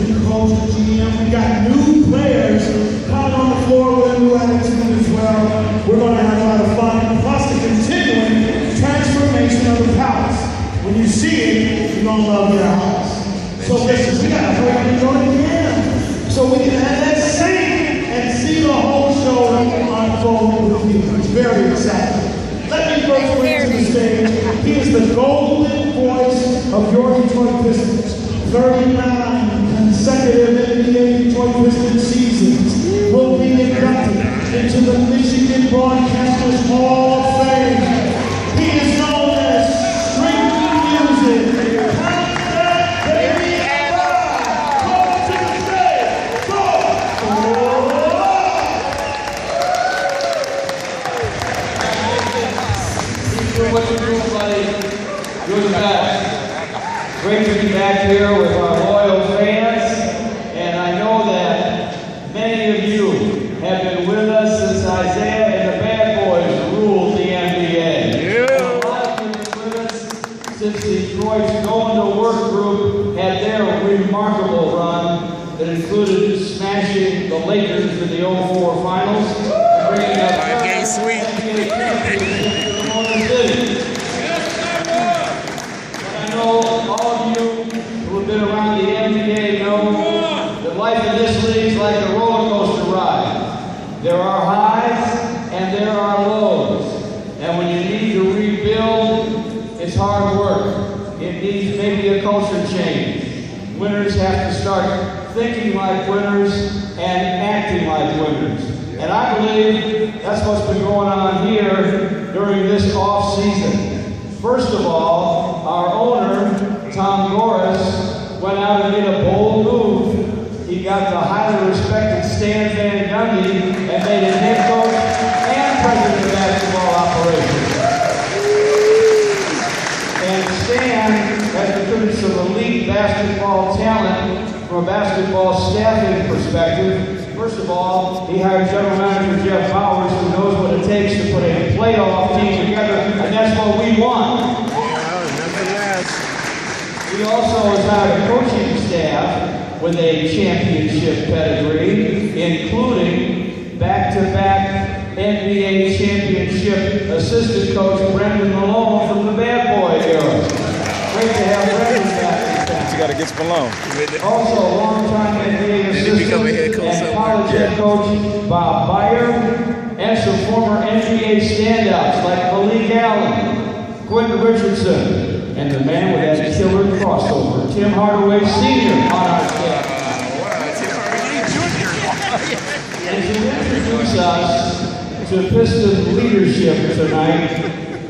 new coach, the GM. We got new players coming on the floor with a new attitude as well. We're going to have a lot of fun. Plus the continuing transformation of the palace. When you see it, you're going to love your house. So listen, we got to hurry up and go to the end so we can have that sing and see the whole show unfold with you. It's very exciting. Let me first bring to the stage. He is the golden voice of your Detroit Pistons. 39 consecutive NBA Detroit Pistons seasons will be inducted into the Michigan Broadcasters Hall of Fame. He is known as Street Music. Count that baby alive. Come to the stage. Go! What you doing, buddy? You're the best. Great to be back here with our loyal fans, and I know that many of you have been with us since Isaiah and the Bad Boys ruled the NBA. Yeah. And a lot of you have been with us since Detroit's Going to Work group had their remarkable run that included smashing the Lakers in the 04 finals, bringing us NBA championships to the Motor City. All of you who have been around the NBA know that life in this league is like a roller coaster ride. There are highs and there are lows. And when you need to rebuild, it's hard work. It needs maybe a culture change. Winners have to start thinking like winners and acting like winners. And I believe that's what's been going on here during this off season. First of all, our owner, Tom Goris, went out and made a bold move. He got the highly respected Stan Van Gundy and made him head coach and president of basketball operations. And Stan has recruited some elite basketball talent from a basketball staffing perspective. First of all, he hired General Manager Jeff Powers, who knows what it takes to put a playoff team together, and that's what we want. He also has hired a coaching staff with a championship pedigree, including back-to-back NBA championship assistant coach Brendan Malone from the Bad Boy era. Great to have Brendan back. You got against Malone. Also, a long-time NBA assistant and college head coach Bob Byer, and some former NBA standouts like Malik Allen, Quentin Richardson, and the man with that killer crossover, Tim Hardaway Sr. on our staff. Tim Hardaway Jr. And to introduce us to Pistons leadership tonight,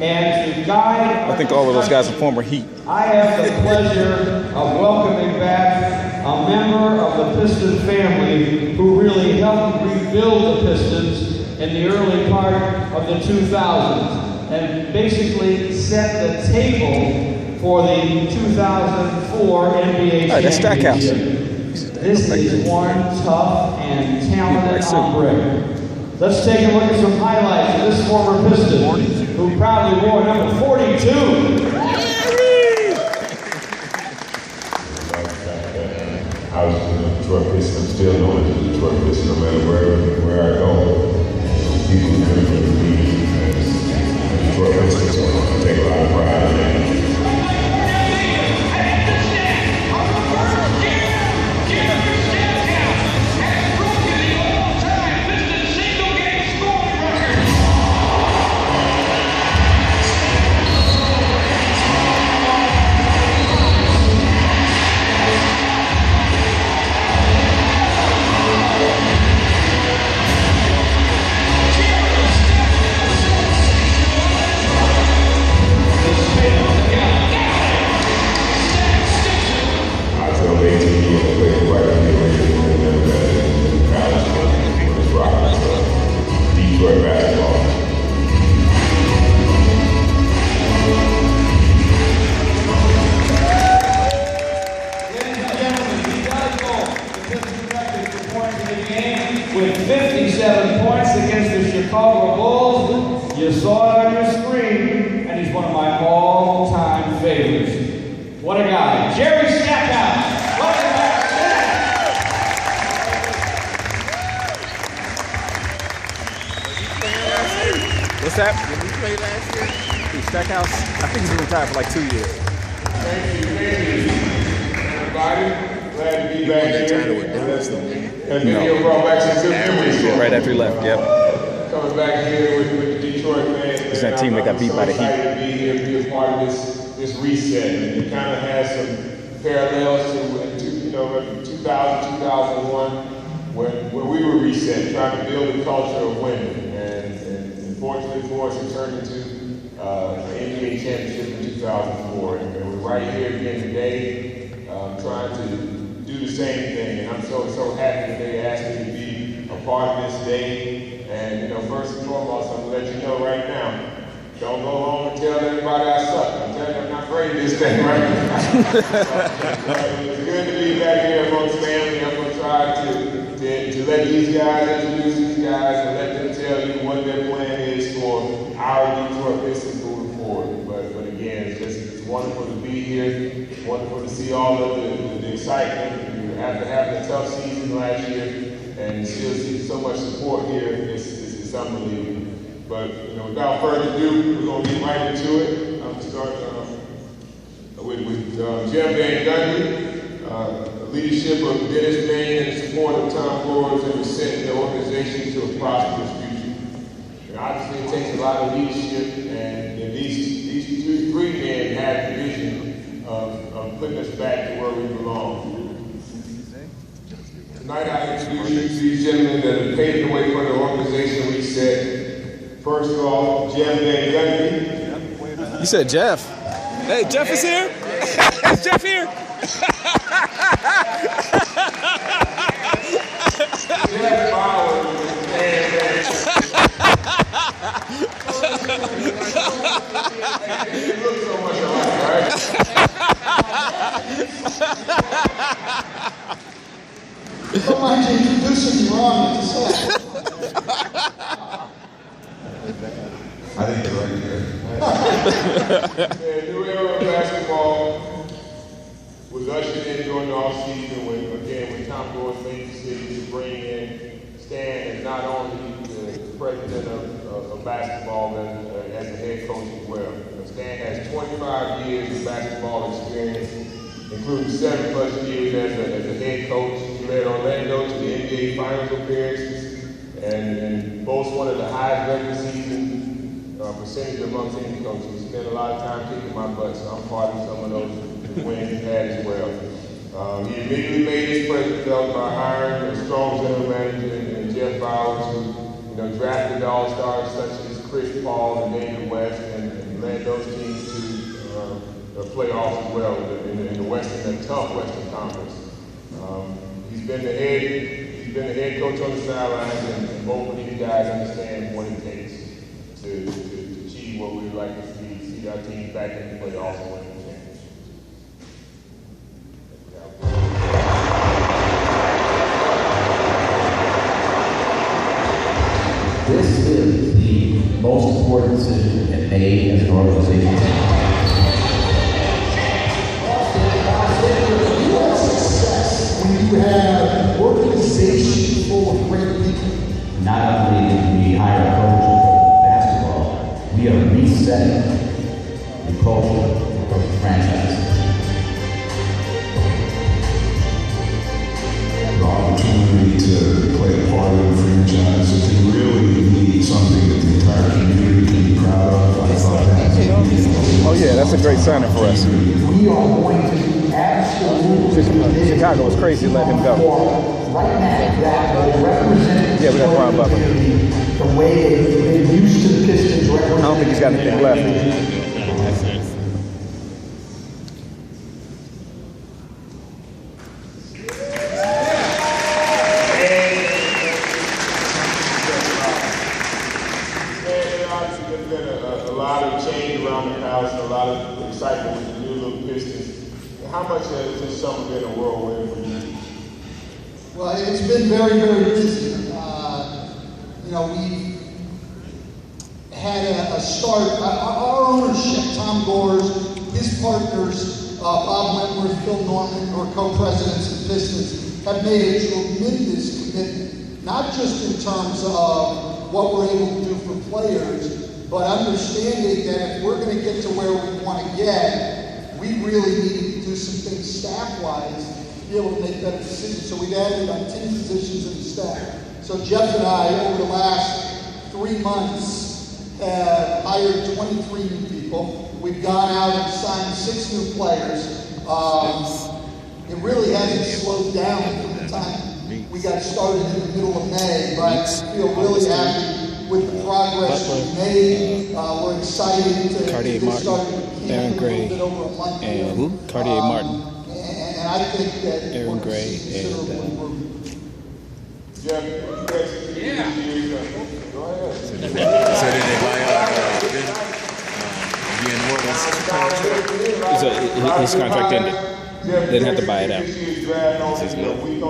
and to guide. I think all of those guys are former Heat. I have the pleasure of welcoming back a member of the Piston family who really helped rebuild the Pistons in the early part of the 2000s and basically set the table for the 2004 NBA All right, that's Stackhouse. This is one tough and talented hombre. Let's take a look at some highlights of this former Piston who proudly wore number 42. I was in the Detroit Pistons. I'm still known as the Detroit Pistons no matter where I go. People remember me as Detroit Pistons, so I take a lot of pride in that. With 57 points against the Chicago Bulls. You saw it on your screen, and he's one of my all-time favorites. What a guy. Jerry Stackhouse. Welcome back. Stackhouse. I think he's been retired for like 2 years. Thank you, everybody. Glad to be back here. And video brought back some good memories. Right after he left, yep. Coming back here with the Detroit fans. It's that team that got beat by the Heat. I'm so excited to be here, be a part of this reset. And it kind of has some parallels to 2000, 2001, when we were reset, trying to build a culture of winning. And fortunately for us, it turned into an NBA championship in 2004. And we're right here again today, trying to do the same thing. And I'm so happy that they asked me to be a part of this day. And first and foremost, I'm gonna let you know right now, don't go home and tell everybody I suck. I'm telling you, I'm not afraid of this thing right now. It's good to be back here amongst family. I'm gonna try to let these guys introduce these guys and let them tell you what their plan is for our Detroit Pistons moving forward. But again, it's wonderful to be here. It's wonderful to see all of the excitement after having a tough season last year, and still see so much support here. It's unbelievable. But without further ado, we're gonna get right into it. I'm gonna start with Jim Van Gundy. Leadership of Dennis Bain and support of Tom Gores and setting the organization to a prosperous future. And obviously, it takes a lot of leadership, and these three men have the vision of putting us back to where we belong. Tonight, I introduce you to these gentlemen that have paved the way for the organization reset. First of all, Jeff Van Gundy. You said Jeff. Hey, Jeff is here? Is Jeff here? Jeff Bowers and it looks so much alike, right? Don't mind you introducing me wrong with the set. I think you're right there. The new era of basketball was ushered in during the offseason when Tom Gores made the decision to bring in Stan as not only the president of basketball, but as a head coach as well. Stan has 25 years of basketball experience, including 7+ years as a head coach. He led Orlando to the NBA Finals appearances and boasts one of the highest regular season percentage amongst any coaches. He spent a lot of time kicking my butt, so I'm part of some of those wins he's had as well. He immediately made his presence felt by hiring a strong general manager in Jeff Bowers, who drafted all-stars such as Chris Paul and David West, and led those teams to the playoffs as well in the tough Western Conference. He's been the head coach on the sidelines, and both of these guys understand what it takes to achieve what we would like to see our team back in the playoffs and win the championship. This is the most important decision we can make as an organization. You have success when you have an organization full of great people. Not only did we hire a coach of basketball, we are resetting the culture of the franchise. The opportunity to play a part of the franchise, it can really be something that the entire community can be proud of. I thought that Oh yeah, that's a great signing for us. We are going to absolutely Chicago was crazy to let him go. right now that will represent Yeah, we got Brian Butler. the way they've been used to the Pistons representing. I don't think he's got anything left. There's been a lot of change around the house, a lot of excitement with the new little Pistons. How much has this summer been a whirlwind for you? Well, it's been very, very busy. We've had a start. Our ownership, Tom Gores, his partners, Bob Wentworth, Phil Norman, our co-presidents of Pistons, have made a tremendous commitment, not just in terms of what we're able to do for players, but understanding that if we're going to get to where we want to get, we really need to do some things staff-wise to be able to make better decisions. So we've added about 10 positions in the staff. So Jeff and I, over the last 3 months, have hired 23 new people. We've gone out and signed 6 new players. It really hasn't slowed down from the time we got started in the middle of May, but I feel really happy with the progress we've made. We're excited to Cartier get Martin, started with camp Aaron a Gray, little bit over a month and ago. who? Cartier Martin. And I think that Aaron we're Gray seeing considerable and, improvement. Jeff, you guys, go ahead. So did they buy out His contract ended. They didn't have to buy it out.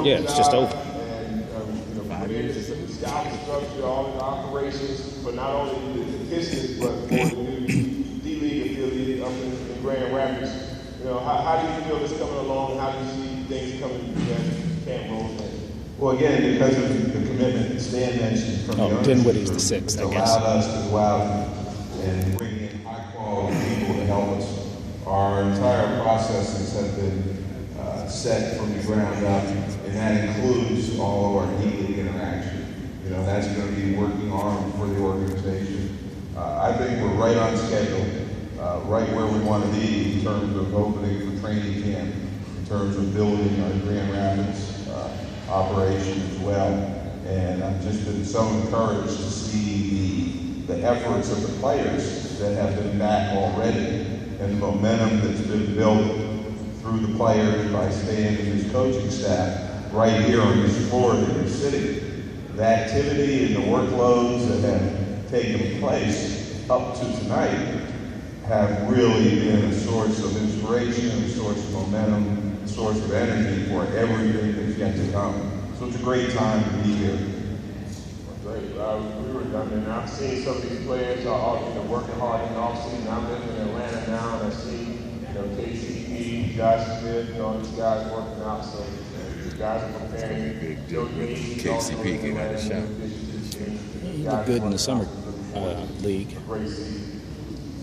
Yeah, it's just over. And, 5 years. The scout structure, all the operations for not only the Pistons, but for the new D-League affiliate up in Grand Rapids. How do you feel this coming along? How do you see things coming together? Camp Rose? Well, again, because of the commitment Stan mentioned from the ownership Dinwiddie's the group, 6th, it I guess. allowed us to go out and bring in high-quality people to help us. Our entire processes have been set from the ground up, and that includes all of our D-League interaction. That's going to be working arm for the organization. I think we're right on schedule, right where we want to be in terms of opening for training camp, in terms of building our Grand Rapids operation as well. And I've just been so encouraged to see the efforts of the players that have been back already and the momentum that's been built through the players by Stan and his coaching staff right here on this floor that you're sitting. The activity and the workloads that have taken place up to tonight have really been a source of inspiration, a source of momentum, a source of energy for everything that's yet to come. So it's a great time to be here. Great. We were down there, and I've seen some of these players are working hard in the offseason. I'm living in Atlanta now, and I see KCP, Josh Smith, all these guys working out. So the guys are preparing. KCP came out of the shop. He looked good in the summer league. Great season.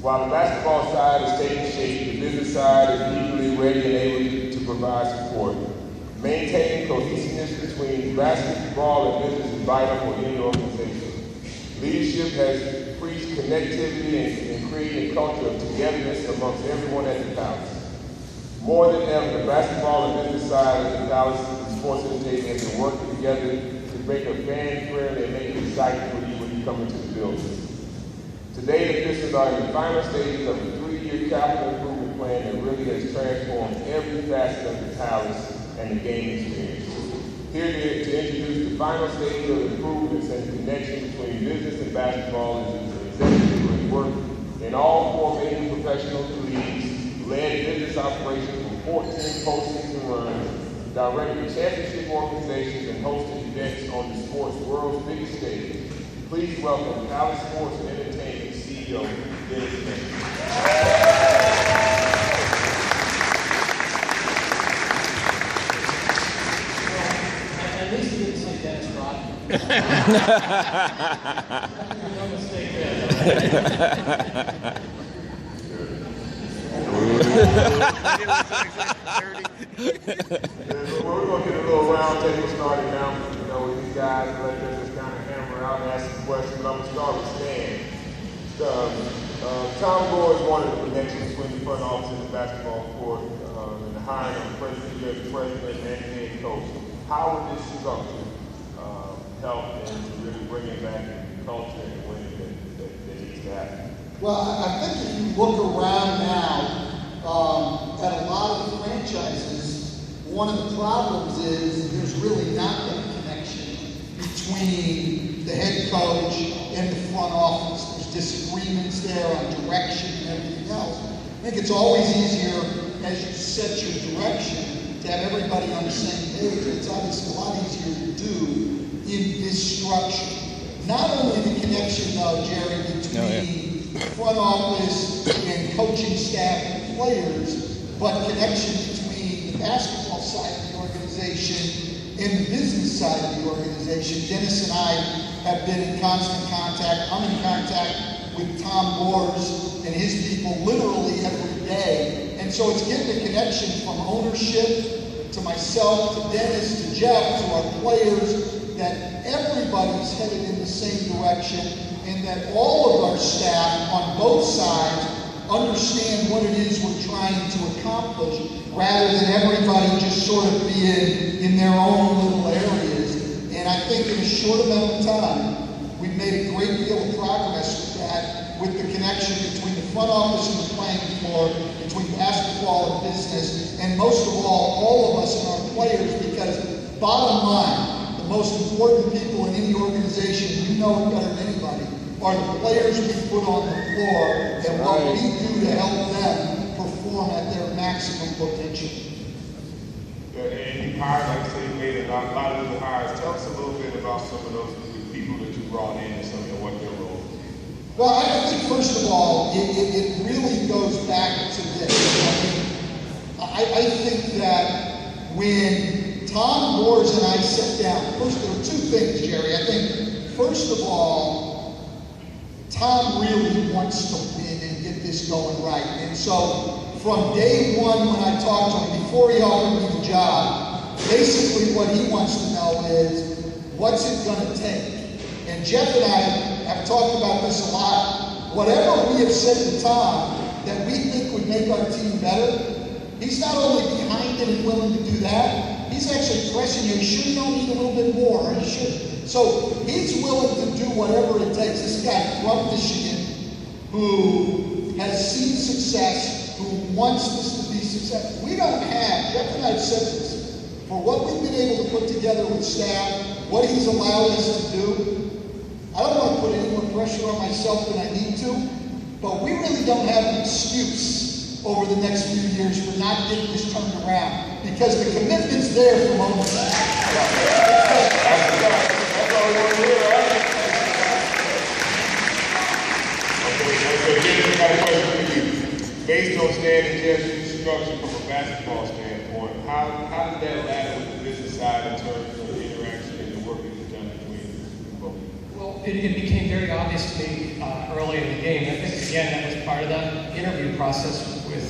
While the basketball side is taking shape, the business side is equally ready and able to provide support. Maintaining cohesiveness between basketball and business is vital for any organization. Leadership has increased connectivity and created a culture of togetherness amongst everyone at the Palace. More than ever, the basketball and business side of the Palace and sports entertainment have been working together to make a fan-friendly and make it exciting for you when you come into the building. Today, the Pistons are in the final stages of a 3-year capital improvement plan that really has transformed every facet of the Palace and the game experience. Here to introduce the final stage of improvements and the connection between business and basketball is an executive who has worked in all 4 major professional leagues, led business operations from 14 postseason runs, directed championship organizations, and hosted events on the sports world's biggest stage. Please welcome Palace Sports and Entertainment CEO, Dennis Smith. At least you didn't say Dennis Rodman. No mistake there. We're going to get a little round table started now. With these guys, let us just kind of hammer out and ask some questions. I'm going to start with Stan. Tom Gore is one of the connections between the front office and the basketball court, and the hiring of the president and head coach. How would this structure help in really bringing back the culture and the winning that needs to happen? Well, I think if you look around now at a lot of the franchises, one of the problems is there's really not that connection between the head coach and the front office. There's disagreements there on direction and everything else. I think it's always easier as you set your direction to have everybody on the same page. It's obviously a lot easier to do in this structure. Not only the connection, though, Jerry, between front office and coaching staff and players, but connection between the basketball side of the organization and the business side of the organization. Dennis and I have been in constant contact. I'm in contact with Tom Gores and his people literally every day. And so it's getting a connection from ownership to myself, to Dennis, to Jeff, to our players, that everybody's headed in the same direction, and that all of our staff on both sides understand what it is we're trying to accomplish, rather than everybody just sort of being in their own little areas. And I think in a short amount of time, we've made a great deal of progress with that, with the connection between the front office and the playing floor, between basketball and business, and most of all of us and our players, because bottom line, the most important people in any organization, you know it better than anybody, are the players we put on the floor and what we do to help them perform at their maximum potential. And you hired, like I said, you made a lot of new hires. Tell us a little bit about some of those people that you brought in and some of what their roles. Well, I think first of all, it really goes back to this. I think that when Tom Gores and I sat down, first there were two things, Jerry. I think first of all, Tom really wants to win and get this going right. And so from day one when I talked to him, before he offered me the job, basically what he wants to know is, what's it going to take? And Jeff and I have talked about this a lot. Whatever we have said to Tom that we think would make our team better, he's not only behind it and willing to do that, he's actually pressing you. You sure you don't need a little bit more? Are you sure? So he's willing to do whatever it takes. This guy from Michigan who has seen success, who wants this to be successful. We don't have, Jeff and I have said this, for what we've been able to put together with staff, what he's allowed us to do, I don't want to put any more pressure on myself than I need to, but we really don't have an excuse over the next few years for not getting this turned around, because the commitment's there from all sides. That's all we want to hear, right? Okay, so Dennis, I got a question for you. Based on Stan and Jeff's structure from a basketball standpoint, how did that ladder with the business side in terms of the interaction and the work that you've done between both? Well, it became very obvious to me early in the game. I think, again, that was part of the interview process with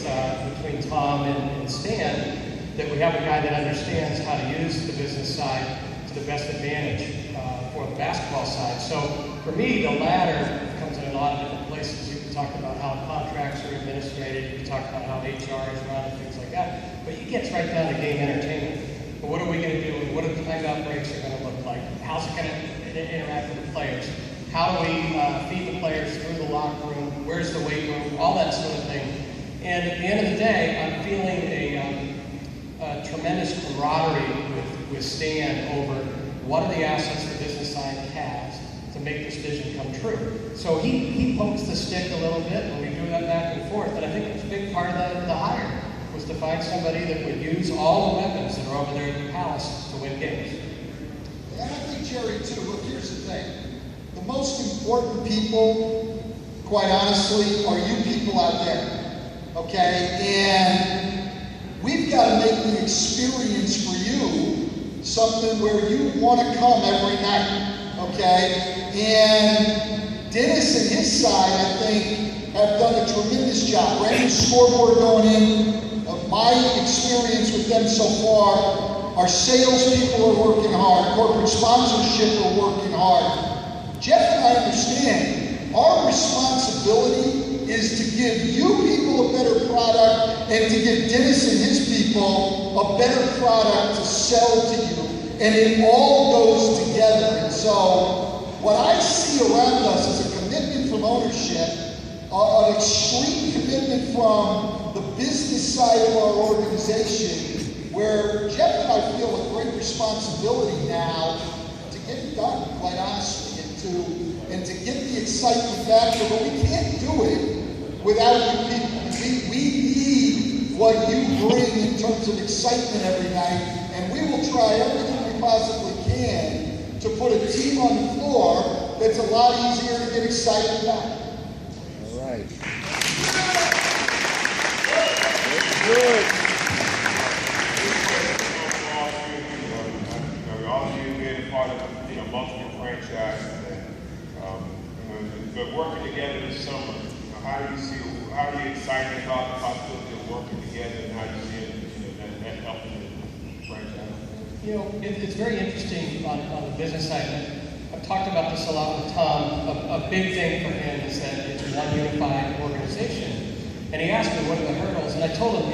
between Tom and Stan, that we have a guy that understands how to use the business side to the best advantage for the basketball side. So for me, the ladder comes in a lot of different places. You can talk about how contracts are administrated, you can talk about how HR is run and things like that, but he gets right down to game entertainment. But what are we going to do? What are the timeout breaks are going to look like? How's it going to interact with the players? How do we feed the players through the locker room? Where's the weight room? All that sort of thing. And at the end of the day, I'm feeling a tremendous camaraderie with Stan over what are the assets the business side has to make this vision come true. So he pokes the stick a little bit, and we do that back and forth. And I think it's a big part of the hire was to find somebody that would use all the weapons that are over there at the Palace to win games. And I think, Jerry, too, look, here's the thing. The most important people, quite honestly, are you people out there, okay? And we've got to make the experience for you something where you want to come every night, okay? And Dennis and his side, I think, have done a tremendous job. Brandon's scoreboard going in, of my experience with them so far, our salespeople are working hard, corporate sponsorship are working hard. Jeff and I understand our responsibility is to give you people a better product and to give Dennis and his people a better product to sell to you. And it all goes together. And so what I see around us is a commitment from ownership, an extreme commitment from the business side of our organization, where Jeff and I feel a great responsibility now to get it done, quite honestly, and to get the excitement back there. But we can't do it without you people. We need what you bring in terms of excitement every night, and we will try everything we possibly can to put a team on the floor that's a lot easier to get excited about. All right. Good. All of you being part of multiple franchises, and the working together this summer. How do you excited about the possibility of working together, and how do you see it, that helping the franchise? It's very interesting on the business side. I've talked about this a lot with Tom. A big thing for him is that it's one unified organization. And he asked me what are the hurdles, and I told him,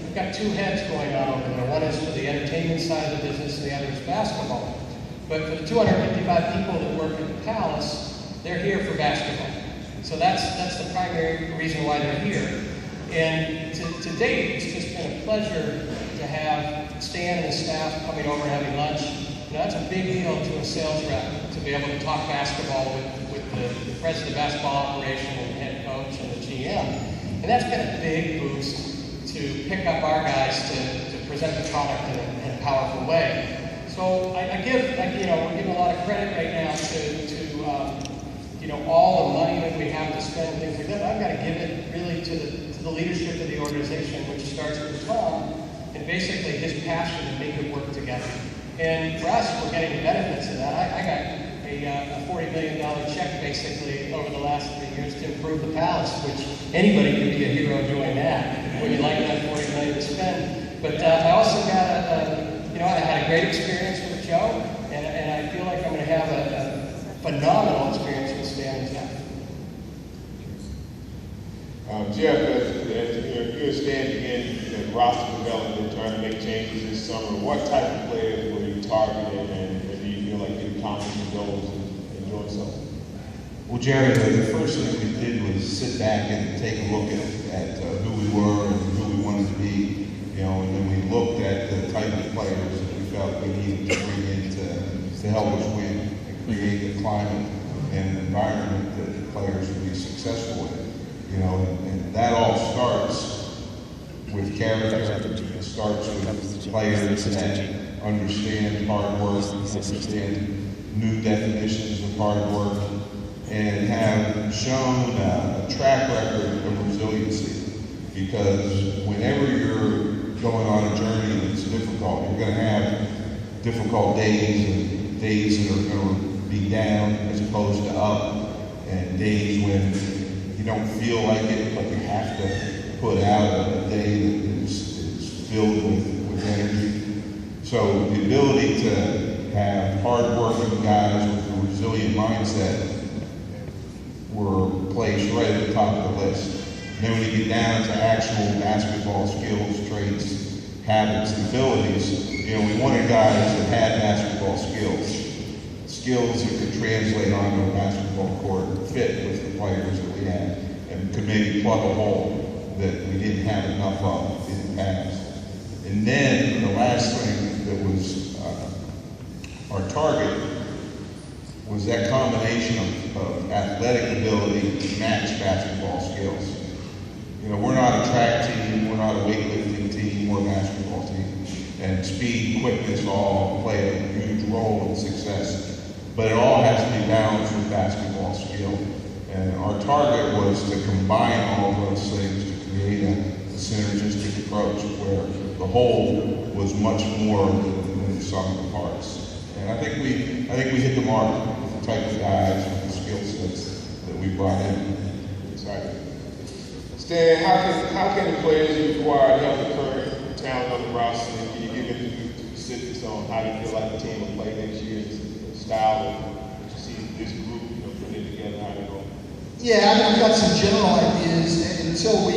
we've got two heads going on over there. One is for the entertainment side of the business, and the other is basketball. But for the 255 people that work at the Palace, they're here for basketball. So that's the primary reason why they're here. And to date, it's just been a pleasure to have Stan and his staff coming over and having lunch. That's a big deal to a sales rep, to be able to talk basketball with the president of basketball operation and head coach and the GM. And that's been a big boost to pick up our guys to present the product in a powerful way. So we're giving a lot of credit right now to all the money that we have to spend and things like that. I've got to give it really to the leadership of the organization, which starts with Tom, and basically his passion to make it work together. And for us, we're getting the benefits of that. I got a $40 million check basically over the last 3 years to improve the Palace, which anybody could be a hero doing that when you like that $40 million to spend. But I also got I had a great experience with Joe, and I feel like I'm going to have a phenomenal experience with Stan and Jeff. Jeff, as you and Stan begin roster development, trying to make changes this summer, what type of players were you targeting, and do you feel like you accomplished your goals in doing so? Well, Jerry, the first thing we did was sit back and take a look at who we were and who we wanted to be, and then we looked at the type of players that we felt we needed to bring in to help us win and create the climate and environment that the players would be successful in. And that all starts with character. It starts with players that understand hard work, understand new definitions of hard work, and have shown a track record of resiliency. Because whenever you're going on a journey that's difficult, you're going to have difficult days, and days that are going to be down as opposed to up, and days when you don't feel like it, but you have to put out a day that is filled with energy. So the ability to have hard-working guys with a resilient mindset were placed right at the top of the list. And then when you get down to actual basketball skills, traits, habits, and abilities, we wanted guys that had basketball skills that could translate onto a basketball court and fit with the players that we had, and could maybe plug a hole that we didn't have enough of in the past. And then the last thing that was our target was that combination of athletic ability to match basketball skills. We're not a track team, we're not a weightlifting team, we're a basketball team. And speed and quickness all play a huge role in success. But it all has to be balanced with basketball skill. And our target was to combine all of those things to create a synergistic approach where the whole was much more than the sum of the parts. And I think we hit the mark with the type of guys, with the skill sets that we brought in. Excited. Stan, how can the players you acquired help the current talent on the roster? Can you give any specifics on how you feel like the team will play next year, the style that you see this group putting together, how they go? Yeah, I've got some general ideas, and until we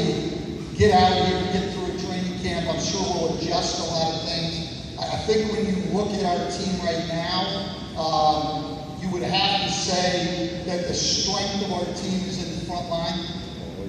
get out of here, get through a training camp, I'm sure we'll adjust a lot of things. I think when you look at our team right now, you would have to say that the strength of our team is in the front line.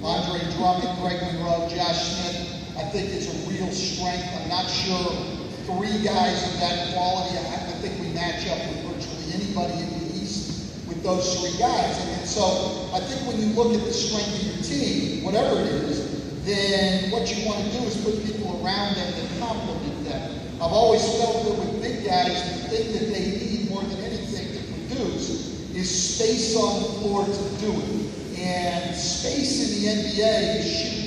Andre Drummond, Greg Monroe, Josh Smith, I think it's a real strength. I'm not sure three guys of that quality. I think we match up with virtually anybody in the East with those three guys. And so I think when you look at the strength of your team, whatever it is, then what you want to do is put people around them that complement them. I've always felt that with big guys, the thing that they need more than anything to produce is space on the floor to do it. And space in the NBA is shooting.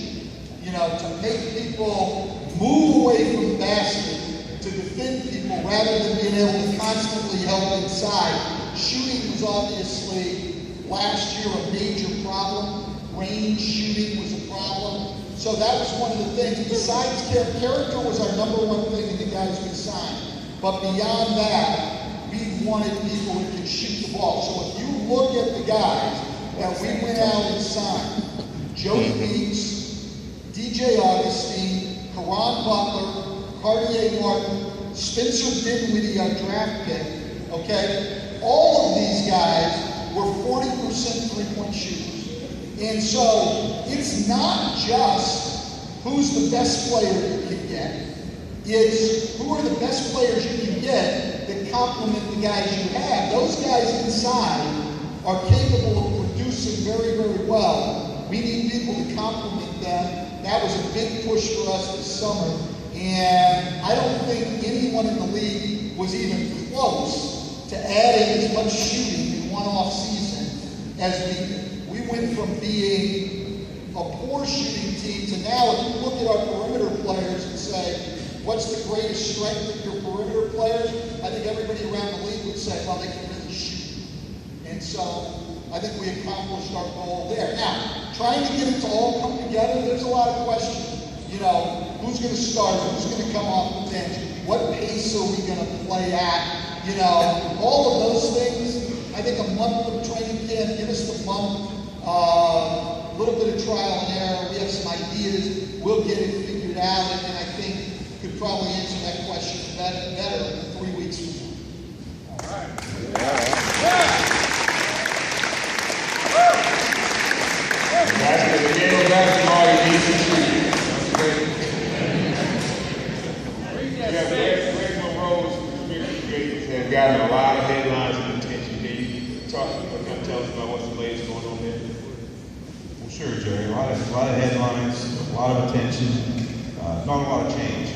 To make people move away from the basket, to defend people rather than being able to constantly help inside. Shooting was obviously last year a major problem. Range shooting was a problem. So that was one of the things. Besides character was our number one thing in the guys we signed. But beyond that, we wanted people who could shoot the ball. So if you look at the guys that we went out and signed, Joey Beeks, DJ Augustine, Karan Butler, Cartier Martin, Spencer Dinwiddie, our draft pick, okay? All of these guys were 40% three-point shooters. And so it's not just who's the best player you can get. It's who are the best players you can get that complement the guys you have. Those guys inside are capable of producing very, very well. We need people to complement them. That was a big push for us this summer. And I don't think anyone in the league was even close to adding as much shooting in one off season as we did. We went from being a poor shooting team to now, if you look at our perimeter players and say, what's the greatest strength of your perimeter players? I think everybody around the league would say, well, they can really shoot. And so I think we accomplished our goal there. Now, trying to get it to all come together, there's a lot of questions. You know, who's going to start? Who's going to come off the bench? What pace are we going to play at? You know, all of those things. I think a month of training camp, give us the month, a little bit of trial and error. We have some ideas. We'll get it figured out, and I think could probably answer that question better than 3 weeks from now. All right. The game of basketball, you need some shooting. Greg Monroe's have gotten a lot of headlines and attention. Can you talk to tell us about what's the latest going on there? Well, sure, Jerry. A lot of headlines, a lot of attention, not a lot of change.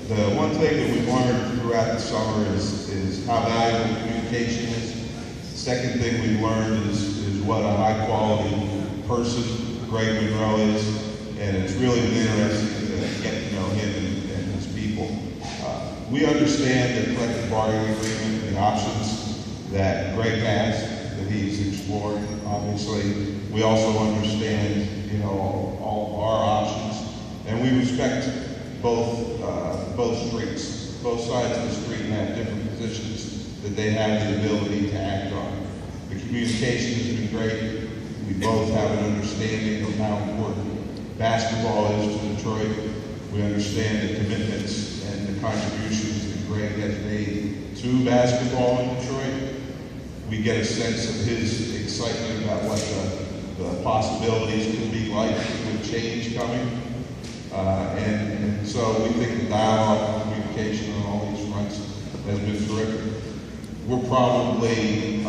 The one thing that we've learned throughout the summer is how valuable communication is. The second thing we've learned is what a high-quality person Greg Monroe is, and it's really been interesting to get to know him and his people. We understand the collective bargaining agreement, the options that Greg has, that he's exploring, obviously. We also understand, all of our options, and we respect both streets. Both sides of the street have different positions that they have the ability to act on. The communication has been great. We both have an understanding of how important basketball is to Detroit. We understand the commitments and the contributions that Greg has made to basketball in Detroit. We get a sense of his excitement about what the possibilities could be like with change coming. And so we think the dialogue and communication on all these fronts has been terrific. We're probably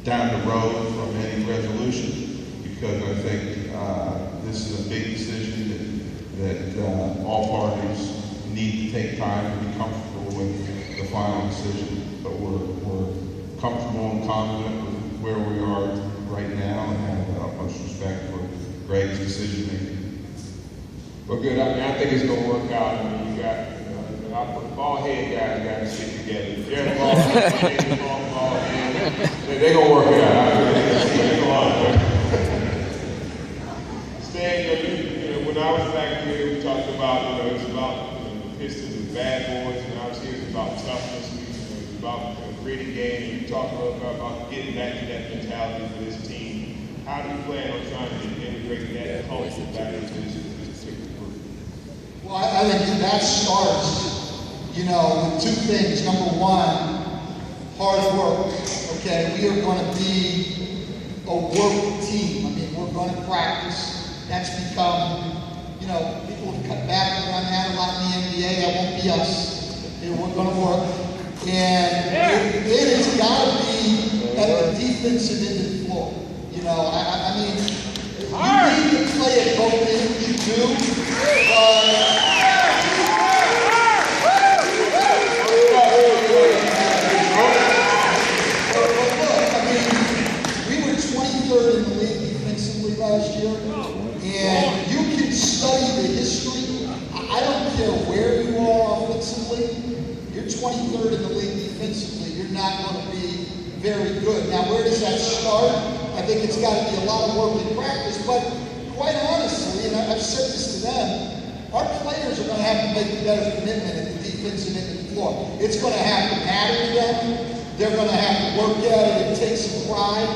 down the road from any resolution because I think this is a big decision that all parties need to take time to be comfortable with the final decision. But we're comfortable and confident with where we are right now and have the utmost respect for Greg's decision making. Well, good. I think it's going to work out. I mean, you got the ball head guys got to stick together. They're ball head. They're going to work it out. Stan, when I was back here, we talked about, it's about the Pistons and bad boys, and obviously it's about toughness. It's about creating game. You talked about getting back to that mentality for this team. How do you plan on trying to integrate that culture back into this particular group? Well, I think that starts, with two things. Number one, hard work. Okay, we are going to be a work team. I mean, we're going to practice. That's become, people have cut back and run that a lot in the NBA. That won't be us. We're going to work. And it has got to be at the defensive end of the floor. I mean, you need to play at both ends, you do, but we were 23rd in the league defensively last year, and you can study the history. I don't care where you are offensively. You're 23rd in the league defensively. You're not going to be very good. Now, where does that start? I think it's got to be a lot of work in practice, but quite honestly, and I've said this to them, our players are going to have to make a better commitment at the defensive end of the floor. It's going to have to matter to them. They're going to have to work at it and take some pride.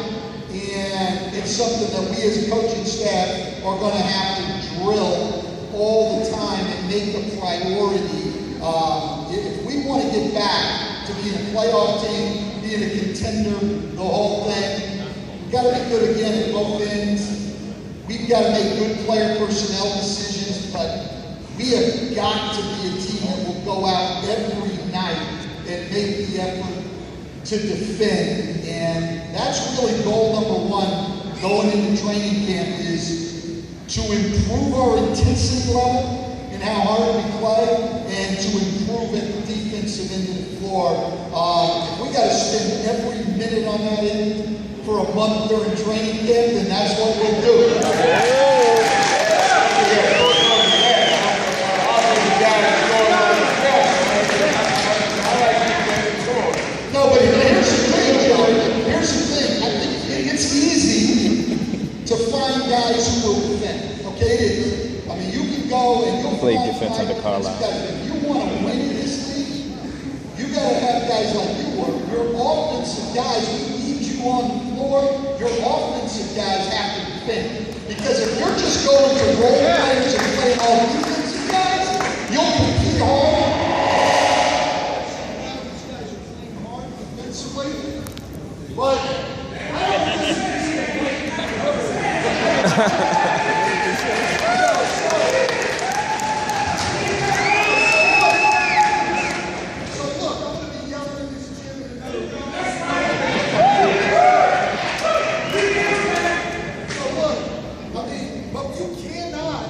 And it's something that we as a coaching staff are going to have to drill all the time and make a priority. If we want to get back to being a playoff team, being a contender, the whole thing, we've got to be good again at both ends. We've got to make good player personnel decisions, but we have got to be a team that will go out every night and make the effort to defend. And that's really goal number one going into training camp, is to improve our intensity level and how hard we play, and to improve at the defensive end of the floor. If we got to spend every minute on that end for a month during training camp, then that's what we'll do. No, but here's the thing, Joe. Here's the thing. I think it's easy to find guys who will defend. Okay, it is. I mean, you can go and you'll Played find defense under Carlisle. guys. If you want to win in this league, you got to have guys like you were. Your offensive guys, we need you on the floor. Your offensive guys have to defend. Because if you're just going to role players and playing all defensive guys, you'll compete hard. But so look, I'm going to be yelling in this gym in a minute. So look, I mean, but you cannot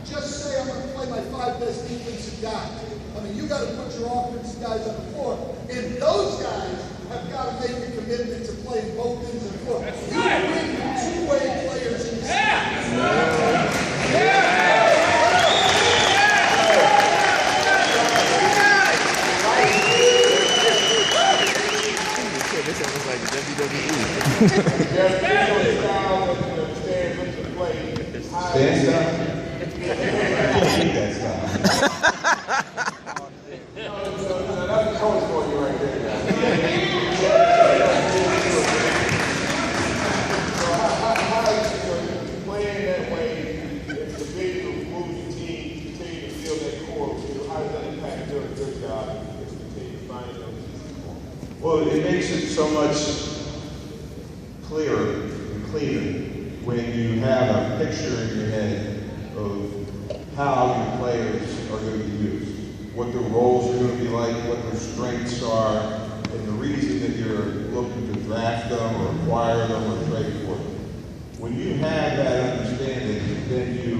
just say I'm going to play my 5 best defensive guys. I mean, you got to put your offensive guys on the floor, and those guys have got to make a commitment to playing both ends of the floor. You bring two-way players in this game. This sounds like WWE. Stand up. That's That's a coach for you right there, guys. Playing that way, if the big moves the team, continue to feel that core, how does that impact your job as the team finding those? Well, it makes it so much clearer and cleaner when you have a picture in your head of how your players are going to be used, what their roles are going to be like, what their strengths are, and the reason that you're looking to draft them or acquire them or trade for them. When you have that understanding, then you